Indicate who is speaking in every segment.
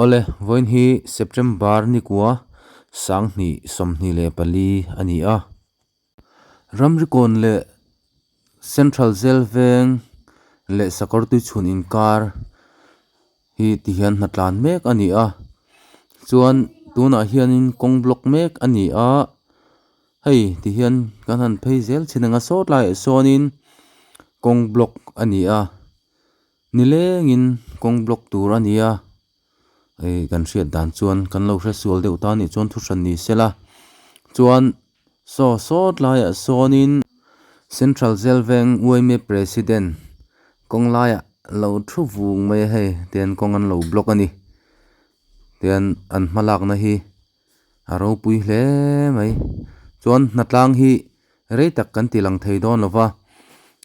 Speaker 1: ole voin hi September ni kwa sang ni som ni le pali ani a ramrikon le central zelveng le sakor tu chhun in kar hi tihian hmatlan mek ani a chuan tuna hianin kong block mek ani a hei tihian kan han phei zel chinanga sawt lai sonin kong block ani a nilengin kong block tur ani a ei kan hriat dan chuan kan lo hre sual deuh ta ni chuan thu hran ni sela chuan sawt lai sonin central zelveng uaime president kong laia lo thu vung mai hei ten kong an lo block ani ten an hmalak na hi aro pui hle mai chuan natlang hi rei tak kan tilang thei don lova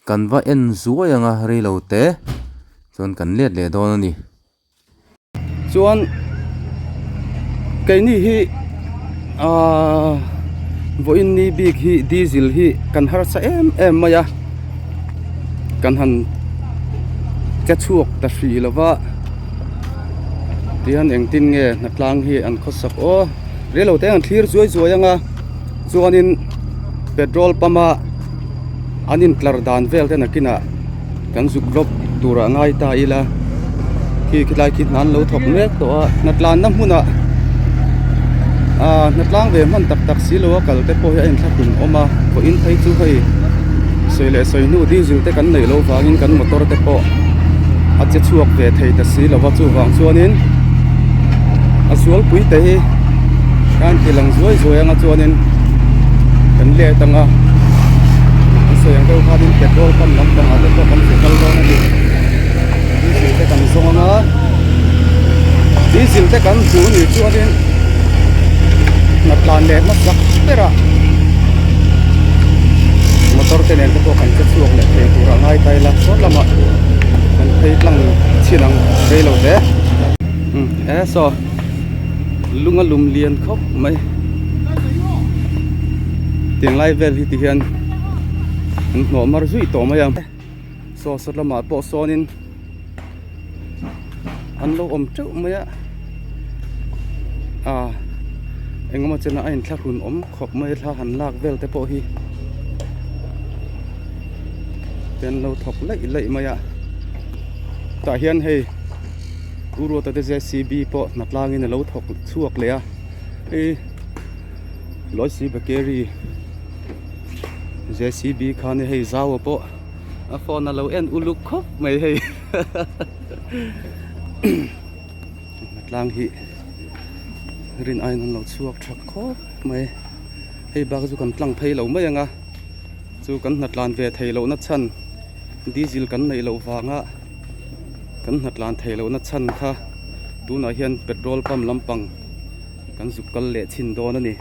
Speaker 1: kan va en zuayanga rei lo te chuan kan let le don ani
Speaker 2: chuan cái ni hi voin ni big hi diesel hi kan har sa em maya kan han ka chuak ta hri lova tian eng tin nge natlang hi an khosak o relo te an thlir zuai anga chuanin petrol pama anin tlar dan vel te nakina kan zuk lop tura ngai ta ila khi lai khi nan lo thok mek to natlan na hmuna natlang ve man tak tak silo kal te po hi en thakun oma ko in thai chu hei soile soinu diesel te kan nei lo wangin kan motor te po a che chuak ve thei ta si lo wa chu wang chuanin a sual pui te hi kan tilang zuai anga chuanin kan le tanga soyang deuh khanin petrol kan lam tanga te po kan kal lo na ni diesel te kan zonga diesel te kan chu ni chuanin natlan le ma sak tera motor te nen te po kan che chuak le thei tura ngai tai la so lama kan thei tlang chinang rei lo te so lunga lum lian khop mai tiang lai vel hi ti hian no mar zui to mai am so sat lama po sonin an lo om cheu mai engama chena ain thla hun om khop mai thla han lak vel te po hi ten lo thok lei mai ta hian hei uro ta te JCB po natlangin lo thok chuak le a loi si bakeri JCB khane hei zaw po a phone lo en uluk khop mai hei natlang hi rin ai nan lo chuak thak khop mai hei bak zu kan tlang phei lo mai anga chu kan natlan ve thei lo na chan diesel kan nei lo wanga kan natlan thei lo na chan kha tuna hian petrol pump lampang kan zukal le chin don ani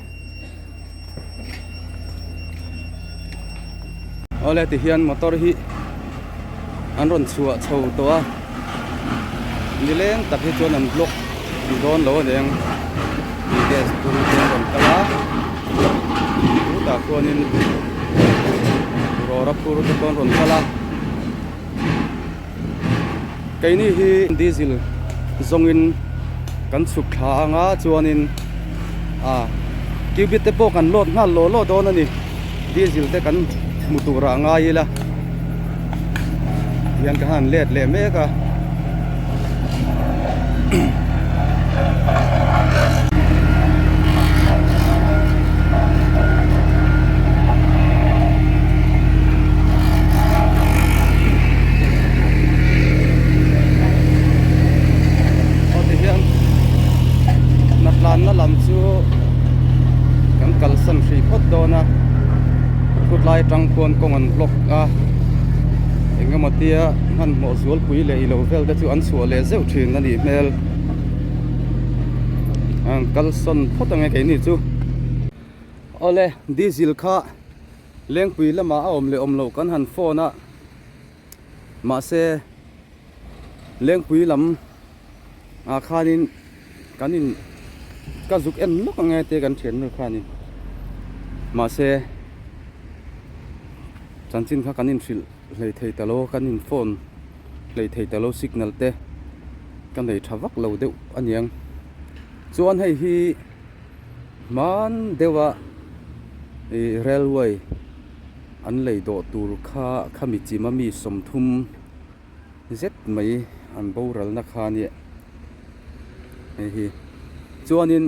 Speaker 2: ole ti hian motor hi an ron chua chho to a nileng tak hi chuan an block don lo neng gas puru don kala ta konin rora puru don ron kala cái ni hi diesel zongin kan suk thla anga chuanin kibit te po kan lot na lo don ani diesel te kan mutura anga ila yan ka han let le me ka na lam chu kan kal san free phot dona khut lai tang kon kong an block a engamatia han mo zual pui le ilo vel da chu an su le zeu thin ani mel an kal son phot anga ke ni chu ole diesel kha leng pui lama a om lo kan han phone a ma se leng pui lam a khanin kanin ka zuk en nok ngai te kan thian mer khani ma se chanchin kha kanin fil lei thei talo kanin phone lei thei talo signal te kan nei thavak lo deuh aniang chuan hei hi man dewa railway an lei do tur kha khami chima mi somthum zet mai an boral na kha ni hei hi chuanin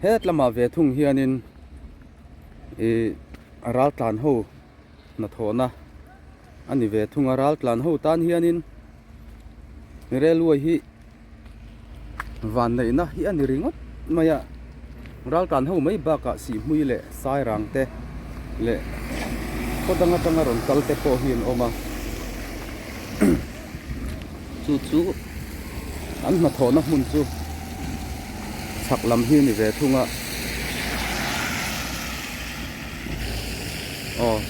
Speaker 2: het lama ve thung hianin aral tlan ho na thona ani ve thung aral tlan ho tan hianin railway hi van nei na hi ani ringot maya ral tlan ho mai ba ka si hui le Sairang te le kodanga tanga ron kal te po hin oma chu an na thona mun chu chak lam hi ni ve thunga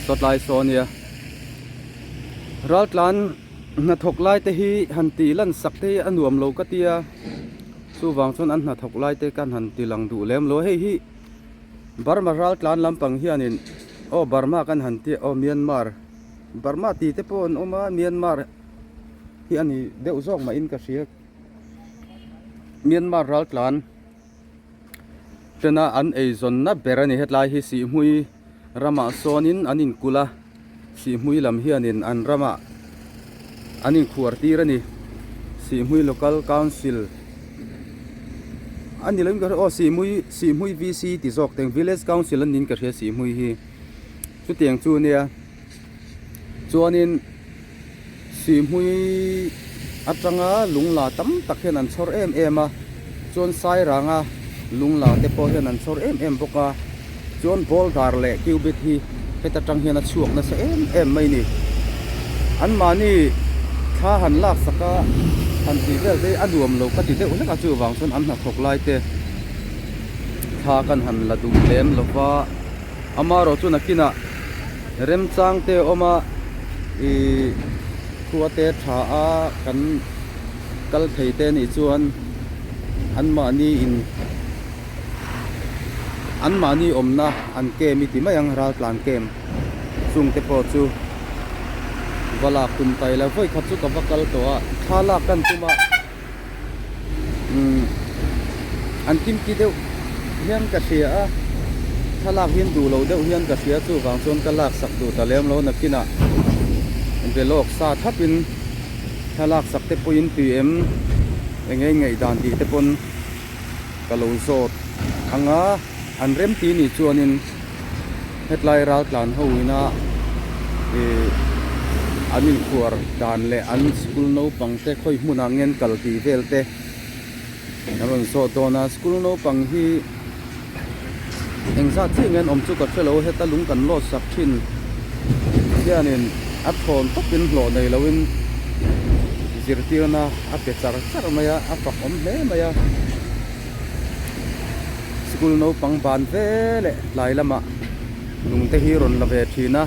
Speaker 2: sotlai sonia raltlan na thoklai te hi hanti lan sakte anuam lo katia suwang chon an na thoklai te kan hanti lang du lem lo hei hi Burma raltlan lampang hianin Burma kan hanti Myanmar Burma ti te pon oma Myanmar hi ani deuh zawk ma in ka hriak Myanmar raltlan tena an eizon na berani hetlai hi si hui rama sonin anin kula si hui lam hianin an rama anin khuartirani si hui local council ani lam ka si hui VC ti zok teng village council anin ka hria si hui hi chu tiang chu nia chuanin si hui atanga lungla tam tak hian an chhor em a chuan Sairanga lungla te po hian an chhor em boka chuan bol dar le cubit hi heta tang hian a chuak na sa em mai ni an mani tha han lak saka han ti vel te aduam lo ka ti te ulaka chu wang chon an na thok lai te tha kan han la dum lem lova amaro chu nakina rem chang te oma khuate tha a kan kal thei te ni chuan an mani omna an ke mi ti mayang ral plan kem sung te po chu wala kun tai la voi khat chu ka vakal to a thala kan tuma an tim ki deu hian ka sia a thala hian du lo deu hian ka sia chu wang chon ka lak sak du talem lo nakina velok sa thapin thalak sak te point pm ngai dan ti te pon kalo zot anga an rem ti ni chuanin hetlai ral tlan hoina anin khuar dan le an school no pangte khoi hmuna ngen kal ti velte naron so dona school no pang hi engza thingen om chu ka thelo heta lung kan lo sak thin hianin a thon tokin hlo nei lowin zirtirna a pe char maya a pak om hle maya school no pang ban vele lai lama lung te hi ron la ve thina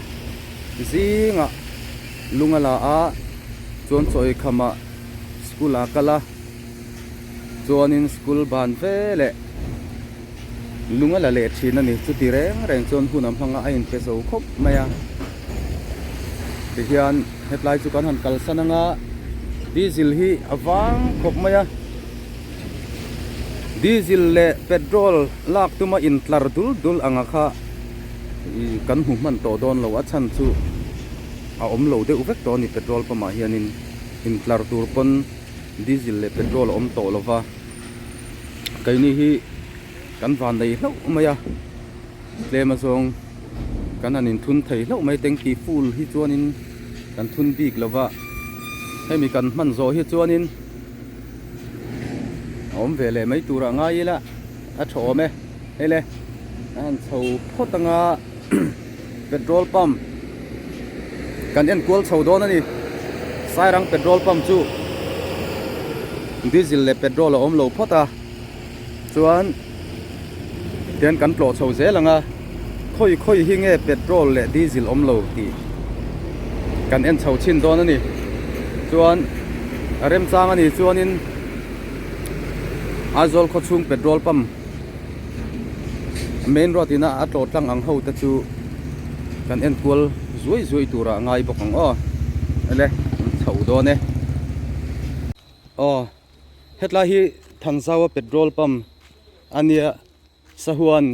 Speaker 2: zinga lungala a chon choi khama school a kala chonin school ban vele lungala le thina ni chu ti reng chon hunam hanga a in pe so khop maya ti hian hetlai chu kan han kal sananga diesel hi awang khop maya diesel le petrol lak tuma in tlar dul anga kha kan hu man to don lo a chan chu a om lo de uvek to ni petrol pa ma hianin in tlar tur pon diesel le petrol om to lova kaini hi kan van dei hlo maya tlema zong kan anin thun thei hlo mai tengki full hi chuanin kan thun bik lova hemi kan man zo hi chuanin om vele mai tura ngai la a thome hele an chho photanga petrol pump kan en kol chho don ani Sairang petrol pump chu diesel le petrol om lo phota chuan ten kan tlo chho zelanga khoi hi nge petrol le diesel om lo ti kan en chho chin don ani chuan rem chang ani chuanin azol kho chung petrol pump main road ina a tlo tlang ang ho ta chu kan en kol zui tura ngai bok ang ele chho do ne hetla hi thanzawa petrol pump ania sahuan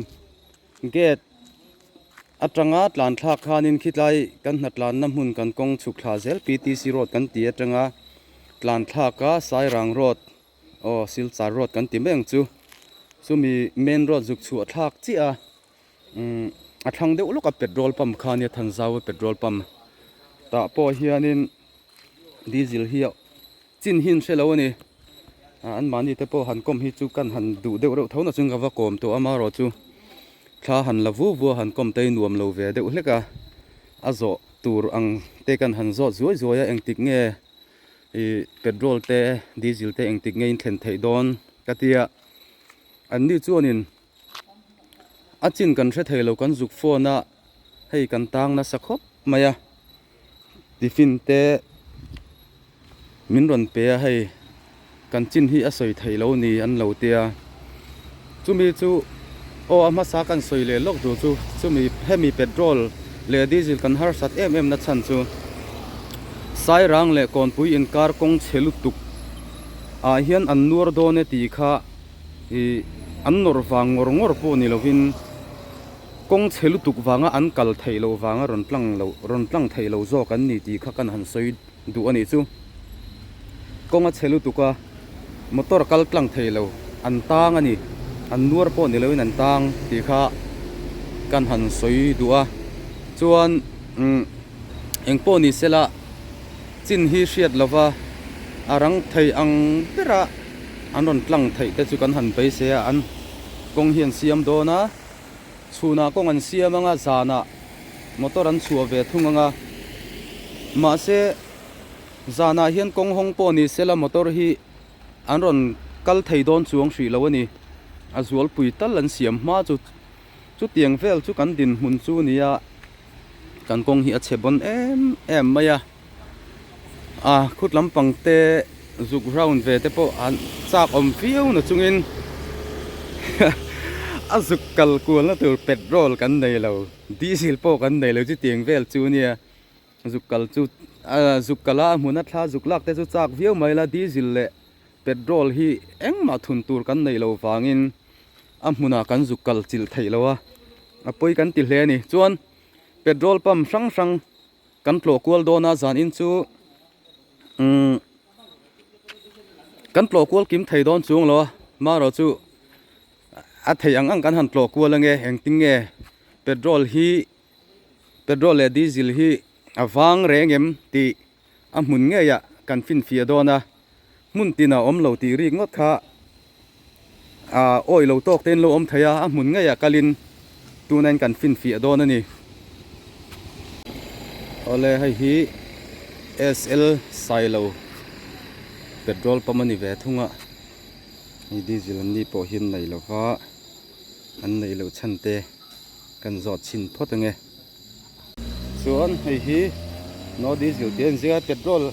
Speaker 2: gate atanga tlan thla khanin khitlai kan natlan na hmun kan kong chukla zel PTC road kan ti atanga tlan thla ka Sairang road o Silchar road kan ti meng chu sumi main road juk chu thlak chi a athang deuh lok a petrol pump khania thanzawa petrol pump ta po hianin diesel hi chin hin shelo ni an mani te po han kom hi chu kan han du deuh reuh thona chung gawa kom to ama ro chu thla han lawu wo han kom te nuam lo ve deuh hleka azo tur ang te kan han zo zuai zuai a engtik nge i petrol te diesel te engtik nge in thlen thei don katia an ni chuanin achin kan hre thei lo kan zuk phone a hei kan tang na sakhop maya tiffin te min ron pe hei kan chin hi a soi thei lo ni an lo tia chumi chu o ama sa kan soi le lok du chu chumi hemi petrol le diesel kan harsat na chan chu Sairang le kawnpui in kar kong chhelu tuk a hian an nur do ne ti kha i an nor wang ngor po ni lovin kong chhelu tuk wanga an kal thei lo wanga ron tlang thei lo zo kan ni ti kha kan han soi du ani chu konga chhelu tuka motor kal tlang thei lo an tang ani an nur po ni loin an tang ti kha kan han soi du a chuan engpo ni sela chin hi hriat lova arang thei ang pera an ron tlang thei te chu kan han pe se an kong hian siam do na chuna kong an siam anga zana motor an chuwa ve thunganga ma se zana hian kong hong po ni sela motor hi an ron kal thei don chuang hri lo ani a zual pui tal an siam ma chu tiang vel chu kan din hun chu nia kan kong hi a chebon em maya khut lampang te zuk round ve te po an chak om fiu na chungin a zuk kal kul na tur petrol kan nei lo diesel po kan nei lo chi tiang vel chu nia zuk kal chu zuk kala hmuna thla zuk lak te chu chak viau mai la diesel le petrol hi engma thun tur kan nei lo wangin a hmuna kan zuk kal chil thei lo a poi kan ti hle ni chuan petrol pump sang kan tlo kual do na zan in chu kan tlo kual kim thei don chung lo ma ro chu a thei ang kan han tlo kual ange engting nge petrol le diesel hi avang rengem ti a mun nge ya kan fin fia do na mun tina om lo ti ri ngot kha oi lo tok ten lo om thaya a mun nge ya kalin tunan kan fin fia do na ni ole hi SL silo petrol pamani ve thunga ni diesel ni po hin nei lo wa an nei lo chante kan zot chin photange chuan hi no diesel ten zia petrol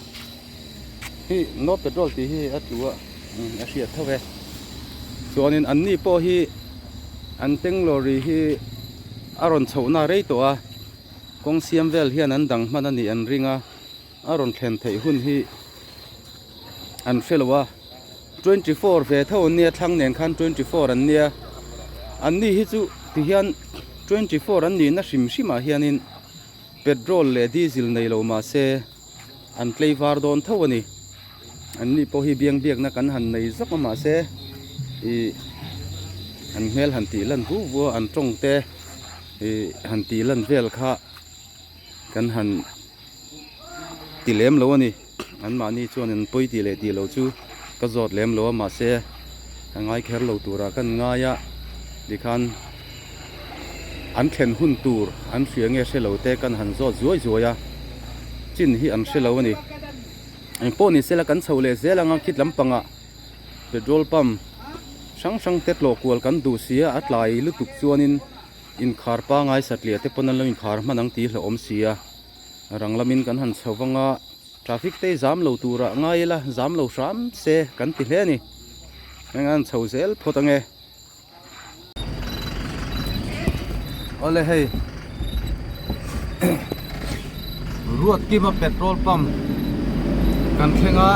Speaker 2: hi no petrol ti hi atua a hriat thave chuanin an ni po hi an teng lorry hi aron chhona rei to a kong siam vel hian an dang man ani an ringa aron thlen thei hun hi an felowa 24 ve thon nia thlang nen khan 24 an nia an ni hi chu ti hian 24 an ni na hrim hrimah hianin petrol le diesel nei lo ma se an tlei var don tho ani an ni po hi biang na kan han nei zak ma se i an hmel han ti lan vu an tong te i han ti lan vel kha kan han ti lem lo ani an mani chuan an poi ti le ti lo chu ka zot lem lo ma se angai kher lo tura kan nga ya dikhan an thlen hun tur an hriange hre lo te kan han zo zuai ya chin hi an hre lo ani an po ni sela kan chho le zelanga khit lampanga petrol pump sang tet lo kual kan du sia atlai lutuk chuanin in khar pa ngai satlia te ponan lo in khar manang ti hlo om sia ranglamin kan han chhawanga traffic te jam lo tura ngai la jam lo ram se kan ti hle ni ngan chho zel photange ole hei ruat kima petrol pump kan thlenga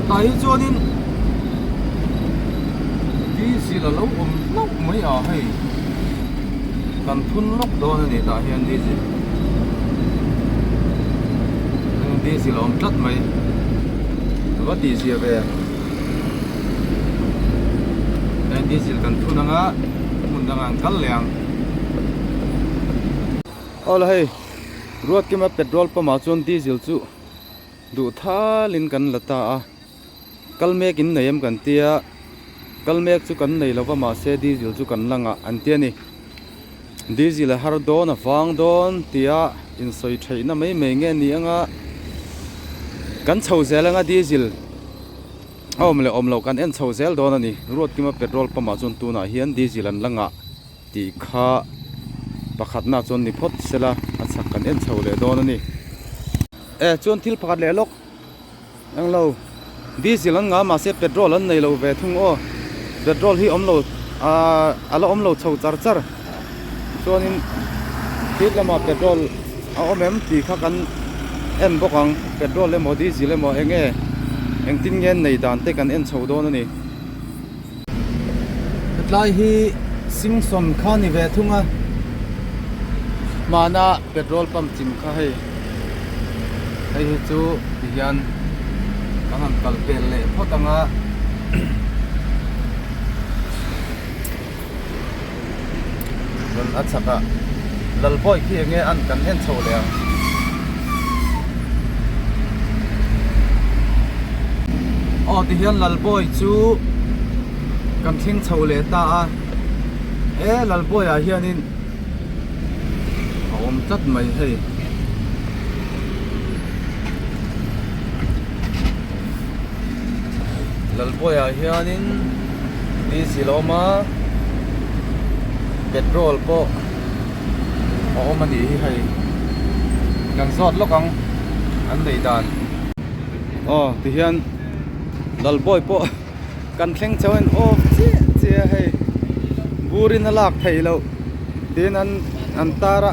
Speaker 2: tai chuanin
Speaker 1: diesel lo lok mai a hei kan thun lok do na ni ta hian diesel om tlat mai wa diesel ve diesel kan thun anga mun dangang kal leang ola hei ruat ke ma petrol pump a chon diesel chu du thalin kan lata a kalmek in neim kan tia kalmek chu kan nei lova ma se diesel chu kan langa an tia ni diesel har don a wang don tia in soi thaina mai mai nge ni anga kan chho zelanga diesel om lo kan en chho zel don ani ruat ke ma petrol pump a chon tu na hian diesel an langa ti kha pakhat na chon ni phot sela achak kan en chho le don ani chon thil pakhat le lok ang lo diesel an nga ma se petrol an nei lo ve thung o petrol hi om lo ala om lo chho char char chon in thil lama petrol a omem ti kha kan en bokang petrol le mo diesel le mo enge eng tin ngen nei dan te kan en chho don ani tlai hi singson kha ni ve thunga mana petrol pump chim kha hei chu hian kan kal pel le photanga ron achaka lalboi khi nge an kan en chho le ti hian lalboi chu kan thing chho le ta a lalboi a hianin om chat mai hei lalboi a hianin diesel oma petrol po omani hei kan zot lokang an dei dan ti hian lalboi po kan thleng chawen che hei burin alak thei lo tin an tara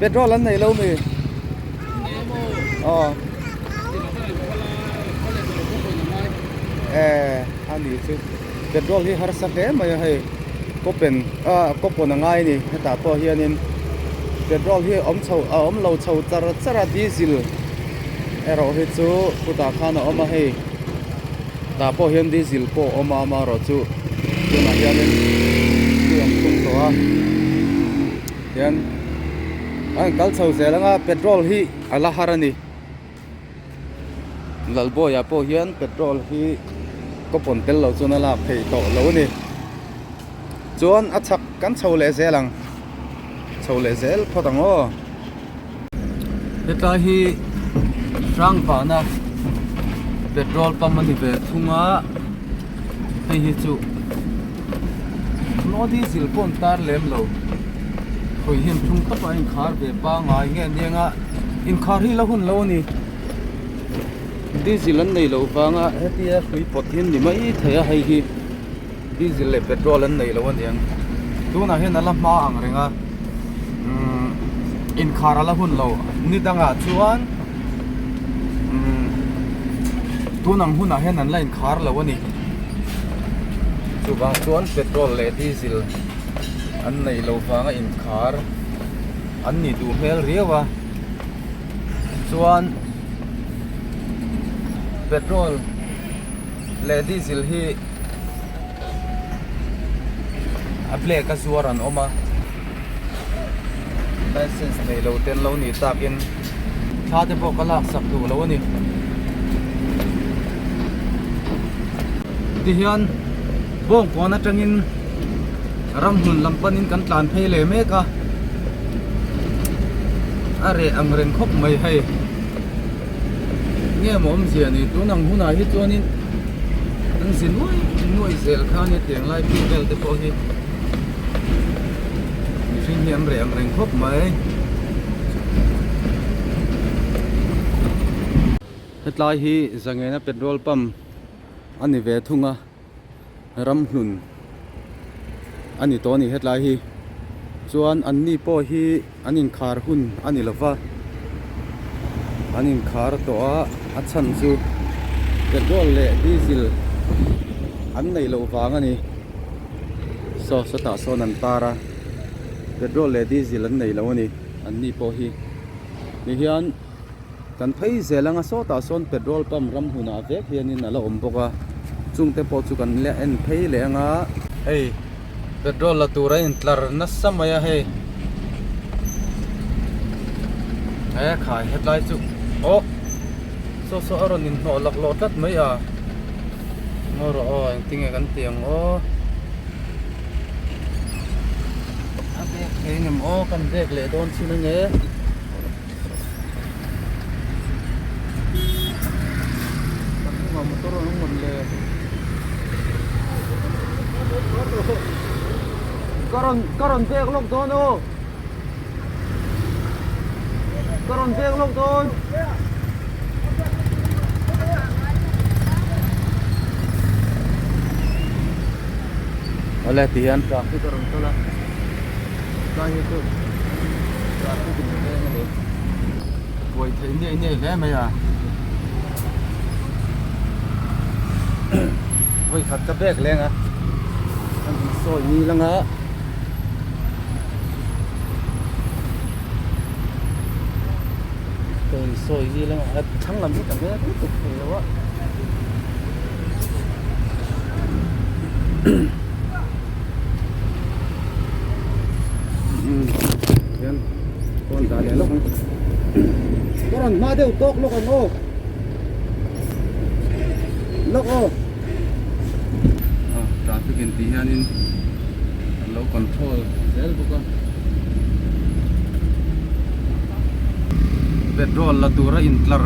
Speaker 1: petrol an nei lo mi ani chu petrol hi harsat le mai hei kopen kopon angai ni heta po hianin petrol hi om lo chho chara diesel ero hi chu puta khana oma hei ta po hian diesel po oma ma ro chu tuna hianin tiang thung to a hian an kal chho zelanga petrol hi ala harani lalboya po hian petrol hi kopon tel lo chuna la phei to lo ni chuan achak kan chho le zelang chho le zel photango heta hi rang pa na petrol pump ani ve thunga hei hi chu no diesel pon tar lem lo khoi hian thung tapa in khar ve pa ngai nge nenga in khar hi la hun lo ni diesel an nei lo wanga hetia khui pothin ni mai theya hei hi diesel le petrol an nei lo aniang tuna hen ala ma ang renga in khar ala hun lo ni danga chuan tunang huna hen an line khar lo ani chuwang chuan petrol le diesel an nei lo wanga in khar an ni du hmel riawa chuan petrol le diesel hi aple ka zuaran oma license nei lo ten lo ni takin thate bo kalak sak du lo ani ti hian bong kona tangin ram hun lampanin kan tlan phei le meka are angreng khop mai hai nghe mồm gì này tôi nằm hôm nay hết cho nên anh xin nuôi dễ khá như tiếng lại pin bel để bỏ hết sinh hiểm rèn khóc mấy hết lại hi giờ nghe nó petrol pump anh ấy về thung à ram hun anh ấy to này hết lại hi chuan anh ni po hi anh in khar hun anh ấy lova anh in khar to a chan chu petrol le diesel an nei lo wang ani
Speaker 2: so ta so nan para petrol le diesel an nei lo ni an ni po hi ni hian kan phei zelanga so ta son petrol pump ram huna vek hianin ala om boka chungte po chu kan le en phei le anga hey petrol la tura in tlar na samaya he khai headlight chu oh so aron in no lak lo tat mai a ngoro ang tinge kan tiang cái ngầm ô cần việc lệ đôn xin anh nhé mà một tôi nó mình lệ Karon việc lúc đó nó Karon việc lúc đó oleh tian traffic karon to la cái itu traffic ini ni buat ini kan maya buat kat kabek leng ah kan so ini lang ah kan so ini lang ah thang lam ni kabek tu lo ah con đã để lúc con ma đều tốt lúc anh ô lúc ô traffic in tí hanin low control zel buka petrol la tura in tlar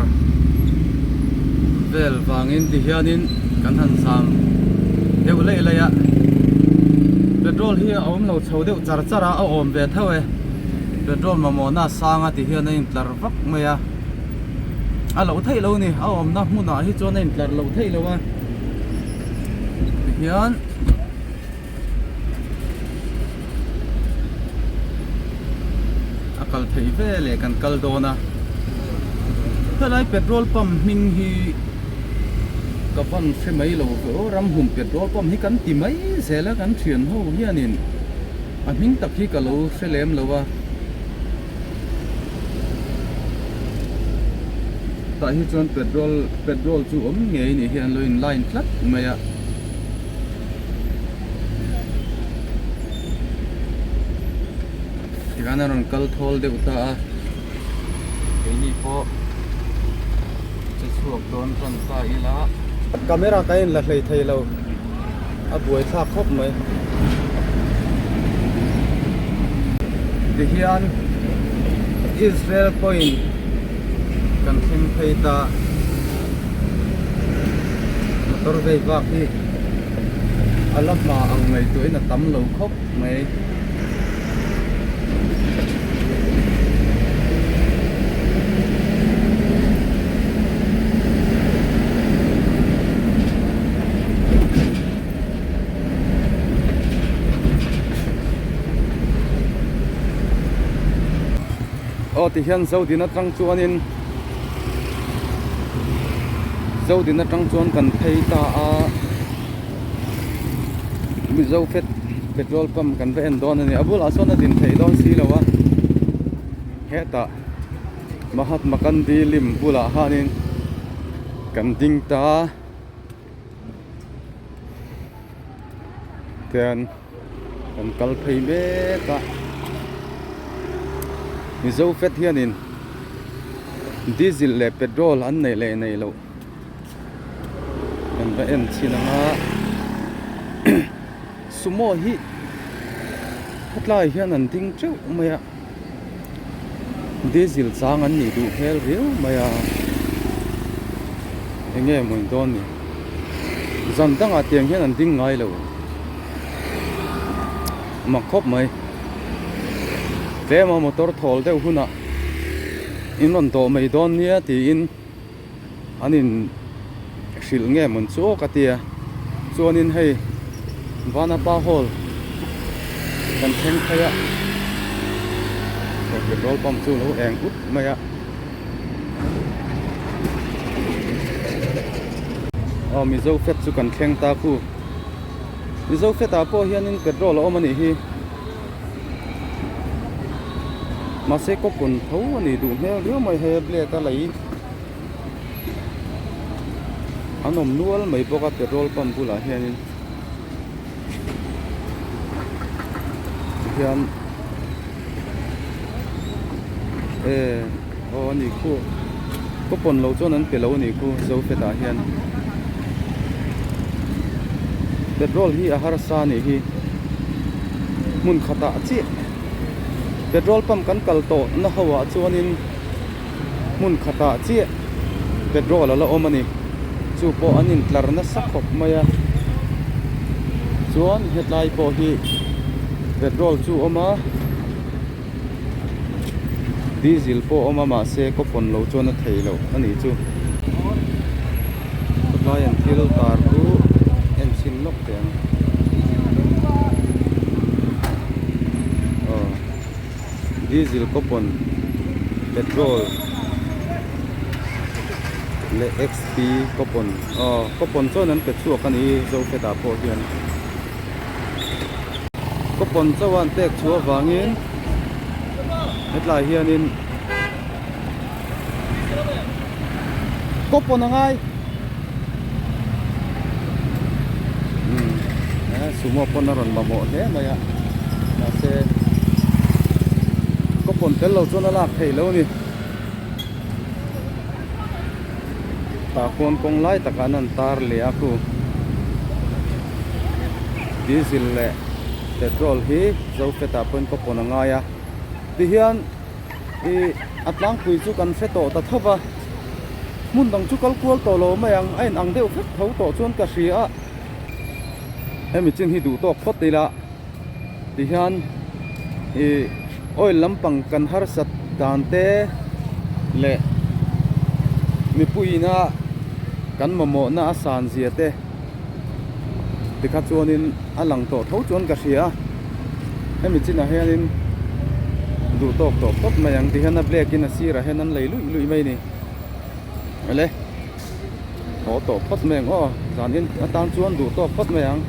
Speaker 2: vel wangin tí hanin kan han sang deu lei lei ya petrol hi om lo chho deu char chara a om ve thawe petrol mà mò na sang thì hiện nay tlar vắc mày à lâu thấy lâu nè ông na mua nãy cho nên tlar lâu thấy lâu à hiện akal thấy về lệ cần kal đồ na thế này petrol pump mình hi các bạn sẽ mấy lâu rồi ram hum petrol pump hi cần tìm mấy sẽ là cần chuyển hậu hiện nên anh mình tập hi cả lâu sẽ làm lâu à tại hiện chọn petrol chu ấm nghe này hiện lên line flat mày ạ thì cái này là cal thol để uta cái này po chỉ suộc đón con ta ila camera cái là lấy thay lâu à buổi tháp khóc mày thì hiện Israel point kan thim phei ta motor ve vak hi alam ma ang mai tu na tam lo khop mai thì hiện sau thì nó trăng chuanin dâu thì nó trăng chuan cần thấy ta mi dâu phết petrol pump cần phải end on này abul ason là tin thấy don si lawa hết ta Mahatma Gandhi lim bula hanin cần ding ta tiền cần kal phei be ta mi dâu phết hianin diesel le petrol an nei le nei lo kan va en chinanga sumo hi hatlai hian an ding cheu maya diesel chang an ni du hel riu maya enge mun don ni zan dang a tiang hian an ding ngai lo ma khop mai te ma motor thol deuh huna in on to mai don nia ti in anin sil nge mun chu ka tia chuanin hei vana pa hol kan theng khaya petrol pump chu lo eng ut maya mi zo fet chu kan theng ta khu Izo feta po hianin petrol om ani hi mase ko pun tho ani du hmel rio mai he ble ta lai anom nual mai boka petrol pump bula hianin hian o ani ku ko pon lo chon an pe lo ni ku zo feta hian petrol hi a harsa ni hi mun khata chi petrol pump kan kal to na hawa chuanin mun khata chi petrol ala omani chu po anin tlar na sakhop maya chuan hetlai po hi petrol chu oma diesel po oma ma se ko pon lo chona theilo ani chu hetlai an thil tar ku en sin lok teng diesel ko pon petrol le xp ko pon chonan pe chuak ani zo feta po hian ko pon chawan tek chua wangin hetlai hianin ko pon angai sumo pon ron mamo he maya na se ko pon tel lo chona lak thei lo ni ta kon kong lai takanan tar le aku diesel le petrol hi zo feta pon ko pon angaya ti hian i atlang pui chu kan feto ta thoba mun dang chu kalkual to lo mayang ain ang deuh phek tho to chon ka hria emi chin hi du tok phot tila ti hian i oil lampang kan harsat dante le mipui na kan momo na asan ziate tikha chuanin alang to tho chon ka hria emi chin a hianin du tok to phot mayang ti hian a black in a sira henan lei lui mai ni ale to phot meng o zanin atang chuan du tok phot mayang